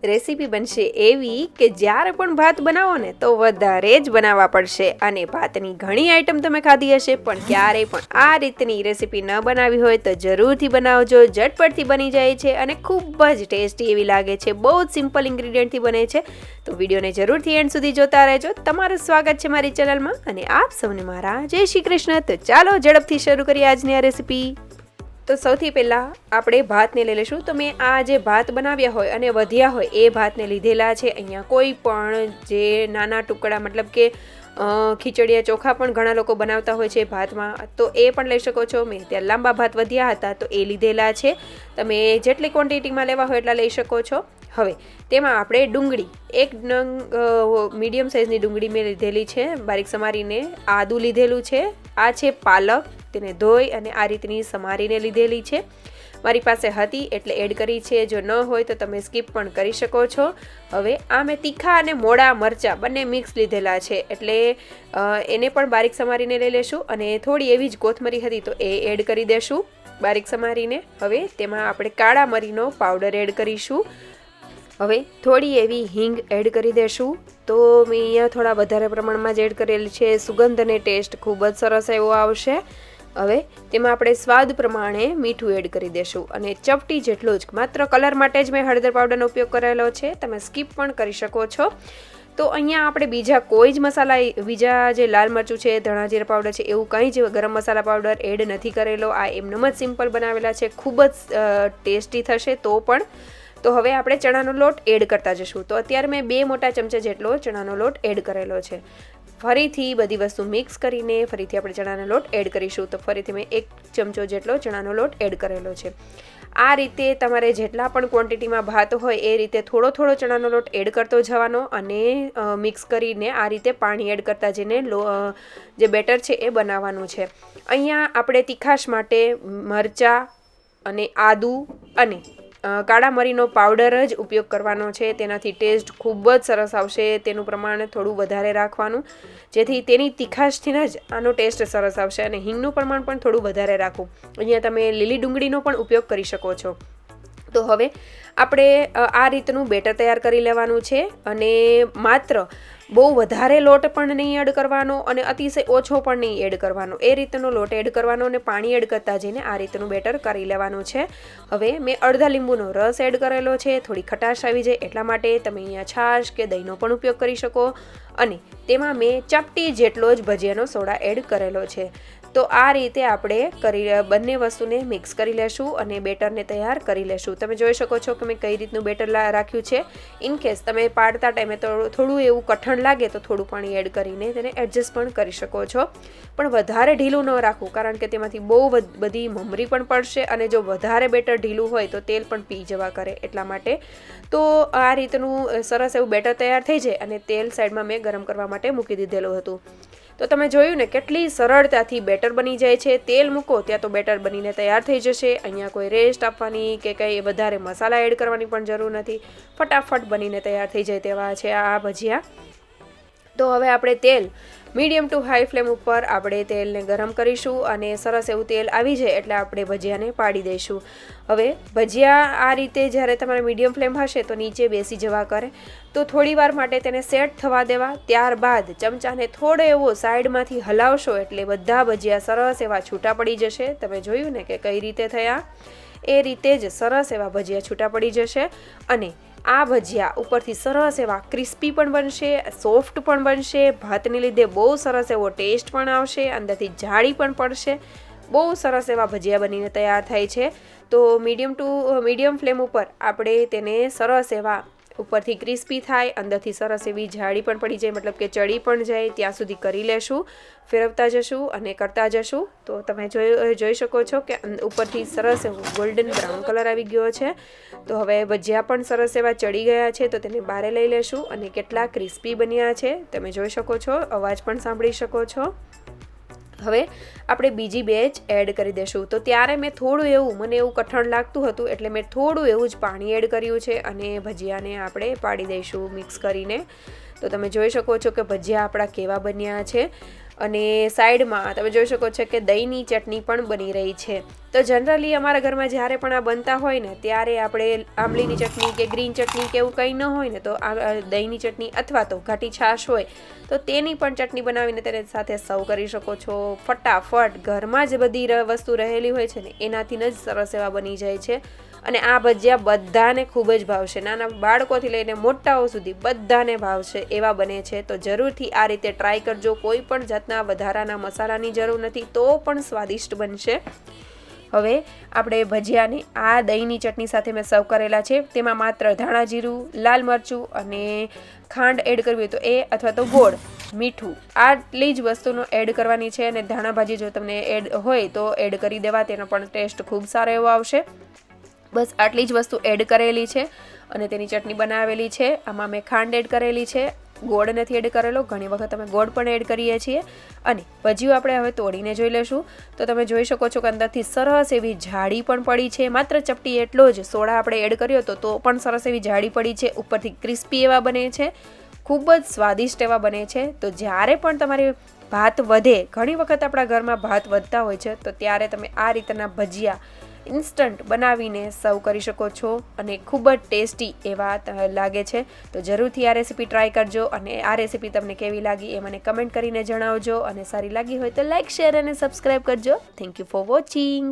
Recipe બનશે એવી કે જ્યારે પણ ભાત બનાવો ને તો વધારે જ બનાવવા પડશે અને ભાતની ઘણી આઈટમ તમે ખાધી હશે પણ ક્યારેય પણ આ રીતની રેસીપી ન બનાવી હોય તો જરૂરથી બનાવજો. ઝટપટથી બની જાય છે અને ખૂબ જ ટેસ્ટી એવી લાગે છે. બહુ જ સિમ્પલ ઇન્ગ્રીડિયન્ટથી બને છે. તો વિડીયોને જરૂરથી એન્ડ સુધી જોતા રહેજો. તમારું સ્વાગત છે મારી ચેનલમાં અને આપ સૌને મારા જય શ્રી કૃષ્ણ. તો ચાલો ઝડપથી શરૂ કરીએ આજની આ રેસીપી. તો સૌથી પહેલાં આપણે ભાતને લઈ લઈશું. તો મેં આ જે ભાત બનાવ્યા હોય અને વધ્યા હોય એ ભાતને લીધેલા છે. અહીંયા કોઈ પણ જે નાના ટુકડા મતલબ કે ખીચડીયા ચોખા પણ ઘણા લોકો બનાવતા હોય છે ભાતમાં, તો એ પણ લઈ શકો છો. મેં ત્યાં લાંબા ભાત વધ્યા હતા તો એ લીધેલા છે. તમે જેટલી ક્વોન્ટિટીમાં લેવા હોય એટલા લઈ શકો છો. હવે તેમાં આપણે ડુંગળી, એક નંગ મીડિયમ સાઇઝની ડુંગળી મેં લીધેલી છે બારીક સમારીને. આદું લીધેલું છે. આ છે પાલક, તેને ધોઈ અને આ રીતની સમારીને લીધેલી છે. મારી પાસે હતી એટલે એડ કરી છે. જો ન હોય તો તમે સ્કીપ પણ કરી શકો છો. હવે આ મેં તીખા અને મોડા મરચાં બંને મિક્સ લીધેલા છે એટલે એને પણ બારીક સમારીને લઈ લેશું. અને થોડી એવી જ કોથમરી હતી તો એ એડ કરી દેશું બારીક સમારીને. હવે તેમાં આપણે કાળા મરીનો પાવડર એડ કરીશું. હવે થોડી એવી હિંગ એડ કરી દેશું. તો મેં અહીંયા થોડા વધારે પ્રમાણમાં જ એડ કરેલી છે. સુગંધ અને ટેસ્ટ ખૂબ જ સરસ એવો આવશે. હવે તેમાં આપણે સ્વાદ પ્રમાણે મીઠું એડ કરી દેશું અને ચપટી જેટલું જ, માત્ર કલર માટે જ મેં હળદર પાવડરનો ઉપયોગ કરેલો છે. તમે સ્કીપ પણ કરી શકો છો. તો અહીંયા આપણે બીજા કોઈ જ મસાલા, બીજા જે લાલ મરચું છે, ધણા જીરા પાવડર છે, એવું કંઈ જ ગરમ મસાલા પાવડર એડ નથી કરેલો. આ એમનેમ જ સિમ્પલ બનાવેલા છે. ખૂબ જ ટેસ્ટી થશે. તો હવે આપણે ચણાનો લોટ એડ કરતા જશું. તો અત્યારે મેં 2 મોટા ચમચા જેટલો ચણાનો લોટ એડ કરેલો છે. ફરીથી બધી વસ્તુ મિક્સ કરીને ફરીથી આપણે ચણાનો લોટ એડ કરીશું. તો ફરીથી મેં 1 ચમચો જેટલો ચણાનો લોટ એડ કરેલો છે. આ રીતે તમારે જેટલા પણ ક્વોન્ટિટીમાં ભાત હોય એ રીતે થોડો થોડો ચણાનો લોટ એડ કરતો જવાનો અને મિક્સ કરીને આ રીતે પાણી એડ કરતા જઈને જે બેટર છે એ બનાવવાનું છે. અહીંયા આપણે તીખાશ માટે મરચાં અને આદું અને કાળા મરીનો પાવડર જ ઉપયોગ કરવાનો છે. તેનાથી ટેસ્ટ ખૂબ જ સરસ આવશે. તેનું પ્રમાણ થોડું વધારે રાખવાનું જેથી તેની તીખાશથી જ આનો ટેસ્ટ સરસ આવશે. અને હિંગનું પ્રમાણ પણ થોડું વધારે રાખવું. અહીંયા તમે લીલી ડુંગળીનો પણ ઉપયોગ કરી શકો છો. તો હવે આપણે આ રીતનું બેટર તૈયાર કરી લેવાનું છે અને માત્ર બહુ વધારે લોટ પણ નહીં એડ કરવાનો અને અતિશય ઓછો પણ નહીં એડ કરવાનો. એ રીતનો લોટ એડ કરવાનો અને પાણી એડ કરતા જઈને આ રીતનું બેટર કરી લેવાનું છે. હવે મેં અડધા લીંબુનો રસ એડ કરેલો છે. થોડી ખટાશ આવી જાય એટલા માટે તમે અહીંયા છાશ કે દહીંનો પણ ઉપયોગ કરી શકો. અને તેમાં મેં ચપટી જેટલો જ ભજીયાનો સોડા એડ કરેલો છે. તો આ રીતે આપણે બંને વસ્તુને મિક્સ કરી લેશું અને બેટરને તૈયાર કરી લેશું. તમે જોઈ શકો છો કે મેં કઈ રીતનું બેટર રાખ્યું છે. ઇનકેસ તમે પાડતા ટાઈમે તો થોડું એવું કઠણ લાગે તો થોડું પાણી એડ કરીને તેને એડજસ્ટ પણ કરી શકો છો. પણ વધારે ઢીલું ન રાખવું કારણ કે તેમાંથી બહુ બધી મમરી પણ પડશે અને જો વધારે બેટર ઢીલું હોય તો તેલ પણ પી જવા કરે એટલા માટે. તો આ રીતનું સરસ એવું બેટર તૈયાર થઈ જાય અને તેલ સાઈડમાં મેં ગરમ કરવા માટે મૂકી દીધેલું હતું. તો તમે જોયું ને કેટલી સરળતાથી બેટર બની જાય છે. તેલ મૂકો ત્યાં તો બેટર બનીને તૈયાર થઈ જશે. અહીંયા કોઈ રેસ્ટ આપવાની કે કંઈ વધારે મસાલા એડ કરવાની પણ જરૂર નથી. ફટાફટ બનીને તૈયાર થઈ જાય તેવા છે આ ભજીયા. તો હવે આપણે તેલ મીડિયમ ટુ હાઈ ફ્લેમ ઉપર આપણે તેલને ગરમ કરીશું અને સરસ એવું તેલ આવી જાય એટલે આપણે ભજીયાને પાડી દઈશું. હવે ભજીયા આ રીતે જ્યારે તમારે મીડિયમ ફ્લેમ હશે તો નીચે બેસી જવા કરે તો થોડી વાર માટે તેને સેટ થવા દેવા. ત્યારબાદ ચમચાને થોડો એવો સાઈડમાંથી હલાવશો એટલે બધા ભજીયા સરસ એવા છૂટા પડી જશે. તમે જોયું ને કે કઈ રીતે થયા. એ રીતે જ સરસ એવા ભજીયા છૂટા પડી જશે અને આ ભજીયા ઉપરથી સરસ એવા ક્રિસ્પી પણ બનશે, સોફ્ટ પણ બનશે. ભાતને લીધે બહુ સરસ એવો ટેસ્ટ પણ આવશે, અંદરથી જાળી પણ પડશે. બહુ સરસ એવા ભજીયા બનીને તૈયાર થાય છે. તો મીડિયમ ફ્લેમ ઉપર આપણે તેને સરસ એવા ઉપરથી ક્રિસ્પી થાય, અંદરથી સરસ એવી જાળી પણ પડી જાય, મતલબ કે ચડી પણ જાય ત્યાં સુધી કરી લેશું. ફેરવતા જશું અને કરતા જશું. તો તમે જોઈ શકો છો કે ઉપરથી સરસ એવું ગોલ્ડન બ્રાઉન કલર આવી ગયો છે. તો હવે ભજીયા પણ સરસ એવા ચડી ગયા છે તો તેને બારે લઈ લેશું અને કેટલા ક્રિસ્પી બન્યા છે તમે જોઈ શકો છો. અવાજ પણ સાંભળી શકો છો. હવે આપણે બીજી બેચ એડ કરી દઈશું. તો ત્યારે મેં મને એવું કઠણ લાગતું હતું એટલે મેં થોડું એવું જ પાણી એડ કર્યું છે અને ભજીયાને આપણે પાડી દઈશું મિક્સ કરીને. તો તમે જોઈ શકો છો કે ભજીયા આપણા કેવા બન્યા છે. અને સાઈડમાં તમે જોઈ શકો છો કે દહીંની ચટણી પણ બની રહી છે. તો જનરલી અમારા ઘરમાં જ્યારે પણ આ બનતા હોય ને ત્યારે આપણે આંબલીની ચટણી કે ગ્રીન ચટણી કે એવું કંઈ ન હોય ને તો આ દહીંની ચટણી અથવા તો ઘાટી છાશ હોય તો તેની પણ ચટણી બનાવીને તેને સાથે સર્વ કરી શકો છો. ફટાફટ ઘરમાં જ બધી વસ્તુ રહેલી હોય છે ને એનાથી જ સરસ એવા બની જાય છે. અને આ ભજીયા બધાને ખૂબ જ ભાવશે, નાના બાળકોથી લઈને મોટાઓ સુધી બધાને ભાવશે એવા બને છે. તો જરૂરથી આ રીતે ટ્રાય કરજો. કોઈ પણ જાતના વધારાના મસાલાની જરૂર નથી, તો પણ સ્વાદિષ્ટ બનશે. હવે આપણે ભજીયાને આ દહીંની ચટણી સાથે મેં સર્વ કરેલા છે. તેમાં માત્ર ધાણા જીરું, લાલ મરચું અને ખાંડ એડ કરવી હોય તો એ, અથવા તો ગોળ, મીઠું, આટલી જ વસ્તુનો એડ કરવાની છે. અને ધાણા ભાજી જો તમને એડ હોય તો એડ કરી દેવા, તેનો પણ ટેસ્ટ ખૂબ સારો એવો આવશે. બસ આટલી જ વસ્તુ એડ કરેલી છે અને તેની ચટણી બનાવેલી છે. આમાં મેં ખાંડ એડ કરેલી છે, ગોળ નથી એડ કરેલો. ઘણી વખત અમે ગોળ પણ એડ કરીએ છીએ. અને ભજીયું આપણે હવે તોડીને જોઈ લેશું. તો તમે જોઈ શકો છો કે અંદરથી સરસ એવી જાળી પણ પડી છે. માત્ર ચપટી એટલો જ સોડા આપણે એડ કર્યો તો પણ સરસ એવી જાળી પડી છે. ઉપરથી ક્રિસ્પી એવા બને છે, ખૂબ જ સ્વાદિષ્ટ એવા બને છે. તો જ્યારે પણ તમારે ભાત વધે, ઘણી વખત આપણા ઘરમાં ભાત વધતા હોય છે, તો ત્યારે તમે આ રીતના ભજીયા ઇન્સ્ટન્ટ બનાવીને સર્વ કરી શકો છો અને ખૂબ જ ટેસ્ટી એવા લાગે છે. તો જરૂરથી આ રેસીપી ટ્રાય કરજો અને આ રેસીપી તમને કેવી લાગી એ મને કમેન્ટ કરીને જણાવજો. અને સારી લાગી હોય તો લાઇક, શેર અને સબસ્ક્રાઈબ કરજો. Thank you for watching.